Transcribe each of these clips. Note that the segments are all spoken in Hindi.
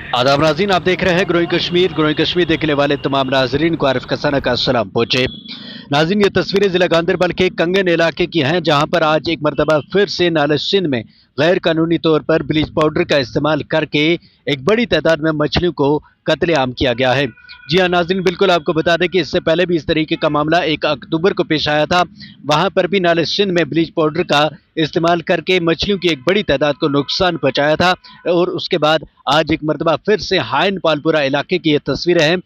आदाब नाज़रीन, आप देख रहे हैं ग्रोइंग कश्मीर देखने वाले तमाम नाजरीन को आरिफ कसाना का सलाम पहुंचे। नाज़रीन, ये तस्वीरें जिला गांधरबल के कंगन इलाके की हैं, जहां पर आज एक मरतबा फिर से नाले सिंध में गैर कानूनी तौर पर ब्लीच पाउडर का इस्तेमाल करके एक बड़ी तादाद में मछलियों को कत्लेआम किया गया है। जी हाँ नाज़रीन, बिल्कुल आपको बता दें कि इससे पहले भी इस तरीके का मामला 1 अक्टूबर को पेश आया था। वहां पर भी नाले सिंध में ब्लीच पाउडर का इस्तेमाल करके मछलियों की एक बड़ी तादाद को नुकसान पहुंचाया था। और उसके बाद आज एक मरतबा फिर से हाइन पालपुरा इलाके की ये तस्वीरें हैं।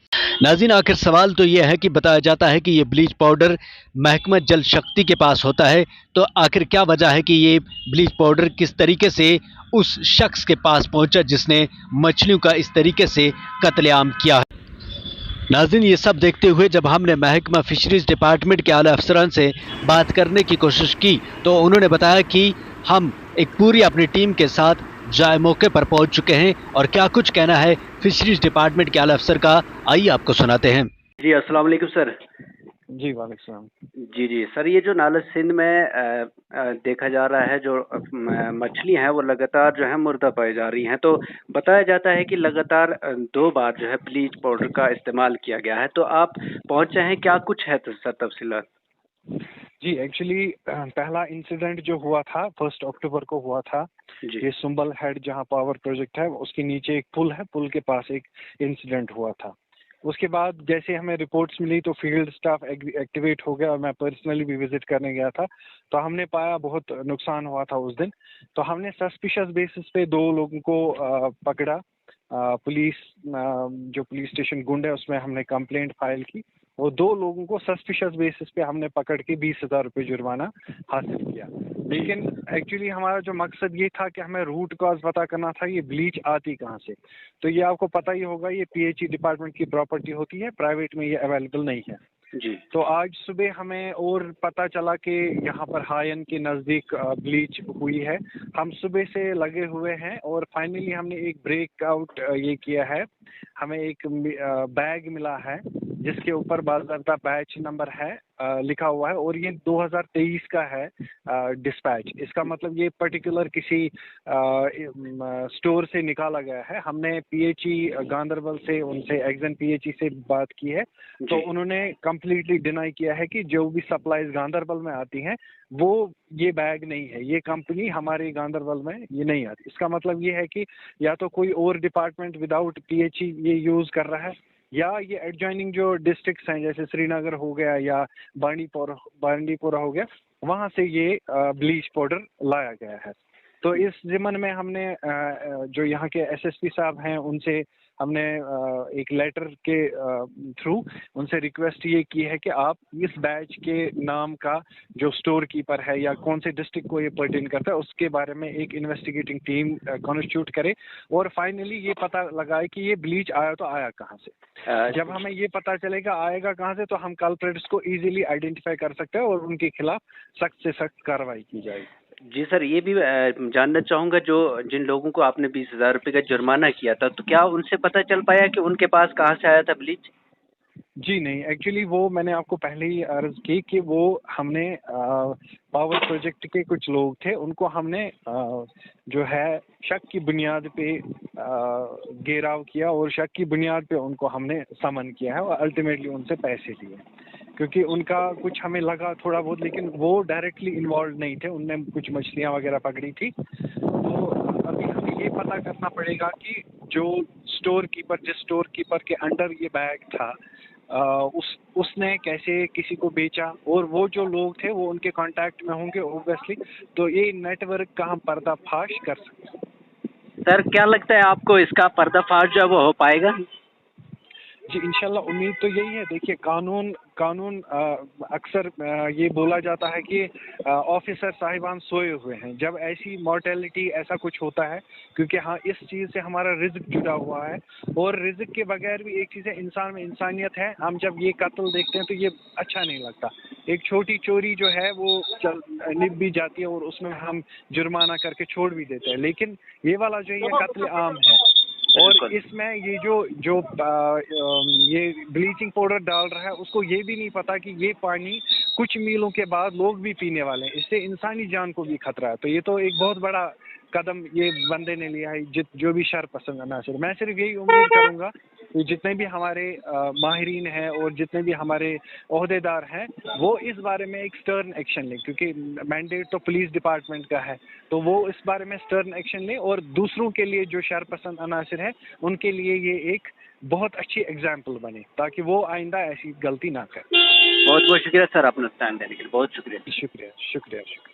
नाज़रीन, आखिर सवाल तो ये है कि बताया जाता है कि ये ब्लीच पाउडर महकमा जल शक्ति के पास होता है, तो आखिर क्या वजह है कि ये ब्लीच पाउडर किस तरीके से उस शख्स के पास पहुंचा जिसने मछलियों का इस तरीके से कत्लेआम किया है। नाज़रीन, ये सब देखते हुए जब हमने महकमा फिशरीज डिपार्टमेंट के आला अफसरान से बात करने की कोशिश की, तो उन्होंने बताया कि हम एक पूरी अपनी टीम के साथ जाए मौके पर पहुंच चुके हैं। और क्या कुछ कहना है फिशरीज डिपार्टमेंट के आला अफसर का, आइए आपको सुनाते हैं। जी अस्सलाम वालेकुम सर। जी वालेकुम सलाम। जी जी सर, ये जो नाला सिंध में देखा जा रहा है, जो मछली हैं वो लगातार जो है मुर्दा पाई जा रही हैं, तो बताया जाता है कि लगातार 2 बार जो है ब्लीच पाउडर का इस्तेमाल किया गया है। तो आप पहुंचे हैं, क्या कुछ है तो सर तफसीलात। जी एक्चुअली पहला इंसिडेंट जो हुआ था 1 अक्टूबर को हुआ था। जी ये सुंबल हेड जहाँ पावर प्रोजेक्ट है उसके नीचे एक पुल है, पुल के पास एक इंसिडेंट हुआ था। उसके बाद जैसे हमें रिपोर्ट्स मिली तो फील्ड स्टाफ एक्टिवेट हो गया और मैं पर्सनली भी विजिट करने गया था। तो हमने पाया बहुत नुकसान हुआ था उस दिन। तो हमने सस्पिशियस बेसिस पे 2 लोगों को पकड़ा। पुलिस जो पुलिस स्टेशन गुंड है उसमें हमने कंप्लेंट फाइल की और 2 लोगों को सस्पिशियस बेसिस पे हमने पकड़ के 20,000 रुपये जुर्माना हासिल किया। लेकिन एक्चुअली हमारा जो मकसद ये था कि हमें रूट कॉज पता करना था, ये ब्लीच आती कहाँ से। तो ये आपको पता ही होगा, ये पीएचई डिपार्टमेंट की प्रॉपर्टी होती है, प्राइवेट में ये अवेलेबल नहीं है। जी तो आज सुबह हमें और पता चला कि यहाँ पर हायन के नज़दीक ब्लीच हुई है। हम सुबह से लगे हुए हैं और फाइनली हमने एक ब्रेकआउट ये किया है। हमें एक बैग मिला है जिसके ऊपर बाकायदा बैच नंबर है लिखा हुआ है और ये 2023 का है डिस्पैच। इसका मतलब ये पर्टिकुलर किसी स्टोर से निकाला गया है। हमने पीएचई गांधरबल से, उनसे एग्जन पीएचई से बात की है, तो उन्होंने कंप्लीटली डिनाई किया है कि जो भी सप्लाईज गांधरबल में आती हैं वो ये बैग नहीं है, ये कंपनी हमारे गांधरबल में ये नहीं आती। इसका मतलब ये है कि या तो कोई और डिपार्टमेंट विदाउट पीएचई ये यूज कर रहा है, या ये एडजॉइनिंग जो डिस्ट्रिक्ट्स हैं जैसे श्रीनगर हो गया या बांडीपुरा हो गया, वहां से ये ब्लीच पाउडर लाया गया है। तो इस ज़िम्मन में हमने जो यहाँ के एसएसपी साहब हैं उनसे हमने एक लेटर के थ्रू उनसे रिक्वेस्ट ये की है कि आप इस बैच के नाम का जो स्टोर कीपर है या कौन से डिस्ट्रिक्ट को ये पर्टेन करता है उसके बारे में एक इन्वेस्टिगेटिंग टीम कॉन्स्टिट्यूट करे और फाइनली ये पता लगाए कि ये ब्लीच आया तो आया कहाँ से। जब हमें ये पता चलेगा आएगा कहाँ से, तो हम कल्प्रिट्स को इजीली आइडेंटिफाई कर सकते हैं और उनके खिलाफ सख्त से सख्त कार्रवाई की जाएगी। जी सर, ये भी जानना चाहूँगा, जो जिन लोगों को आपने 20,000 रुपये का जुर्माना किया था, तो क्या उनसे पता चल पाया कि उनके पास कहाँ से आया था ब्लीच? जी नहीं, एक्चुअली वो मैंने आपको पहले ही अर्ज की कि वो हमने पावर प्रोजेक्ट के कुछ लोग थे, उनको हमने जो है शक की बुनियाद पे घेराव किया और शक की बुनियाद पे उनको हमने समन किया है और अल्टीमेटली उनसे पैसे लिए, क्योंकि उनका कुछ हमें लगा थोड़ा बहुत, लेकिन वो डायरेक्टली इन्वॉल्व नहीं थे। उनने कुछ मछलियाँ वगैरह पकड़ी थी। तो अभी हमें ये पता करना पड़ेगा कि जो जिस स्टोर कीपर के अंडर ये बैग था, उसने कैसे किसी को बेचा और वो जो लोग थे वो उनके कांटेक्ट में होंगे ऑब्वियसली। तो ये नेटवर्क का हम पर्दाफाश कर सकते हैं। सर, क्या लगता है आपको इसका पर्दाफाश जो है वो हो पाएगा? जी इंशाल्लाह, उम्मीद तो यही है। देखिए, कानून अक्सर ये बोला जाता है कि ऑफिसर साहिबान सोए हुए हैं जब ऐसी मॉर्टेलिटी ऐसा कुछ होता है, क्योंकि हाँ इस चीज़ से हमारा रिज्क जुड़ा हुआ है और रिज्क के बगैर भी एक चीज़ है, इंसान में इंसानियत है। हम जब ये कत्ल देखते हैं तो ये अच्छा नहीं लगता। एक छोटी चोरी जो है वो निभ भी जाती है और उसमें हम जुर्माना करके छोड़ भी देते हैं, लेकिन ये वाला जो ये कत्ल आम है और इसमें ये जो ये ब्लीचिंग पाउडर डाल रहा है उसको ये भी नहीं पता कि ये पानी कुछ मीलों के बाद लोग भी पीने वाले हैं, इससे इंसानी जान को भी खतरा है। तो ये तो एक बहुत बड़ा कदम ये बंदे ने लिया है, जो भी शर पसंद अनासर। मैं सिर्फ यही उम्मीद करूंगा कि जितने भी हमारे माहिरीन हैं और जितने भी हमारे ओहदेदार हैं वो इस बारे में एक स्टर्न एक्शन लें, क्योंकि मैंडेट तो पुलिस डिपार्टमेंट का है, तो वो इस बारे में स्टर्न एक्शन लें और दूसरों के लिए जो शर पसंद अनासर है उनके लिए ये एक बहुत अच्छी एग्जाम्पल बने, ताकि वो आइंदा ऐसी गलती ना करें। बहुत बहुत शुक्रिया सर अपना टाइम देने के लिए, बहुत शुक्रिया। शुक्रिया शुक्रिया शुक्रिया।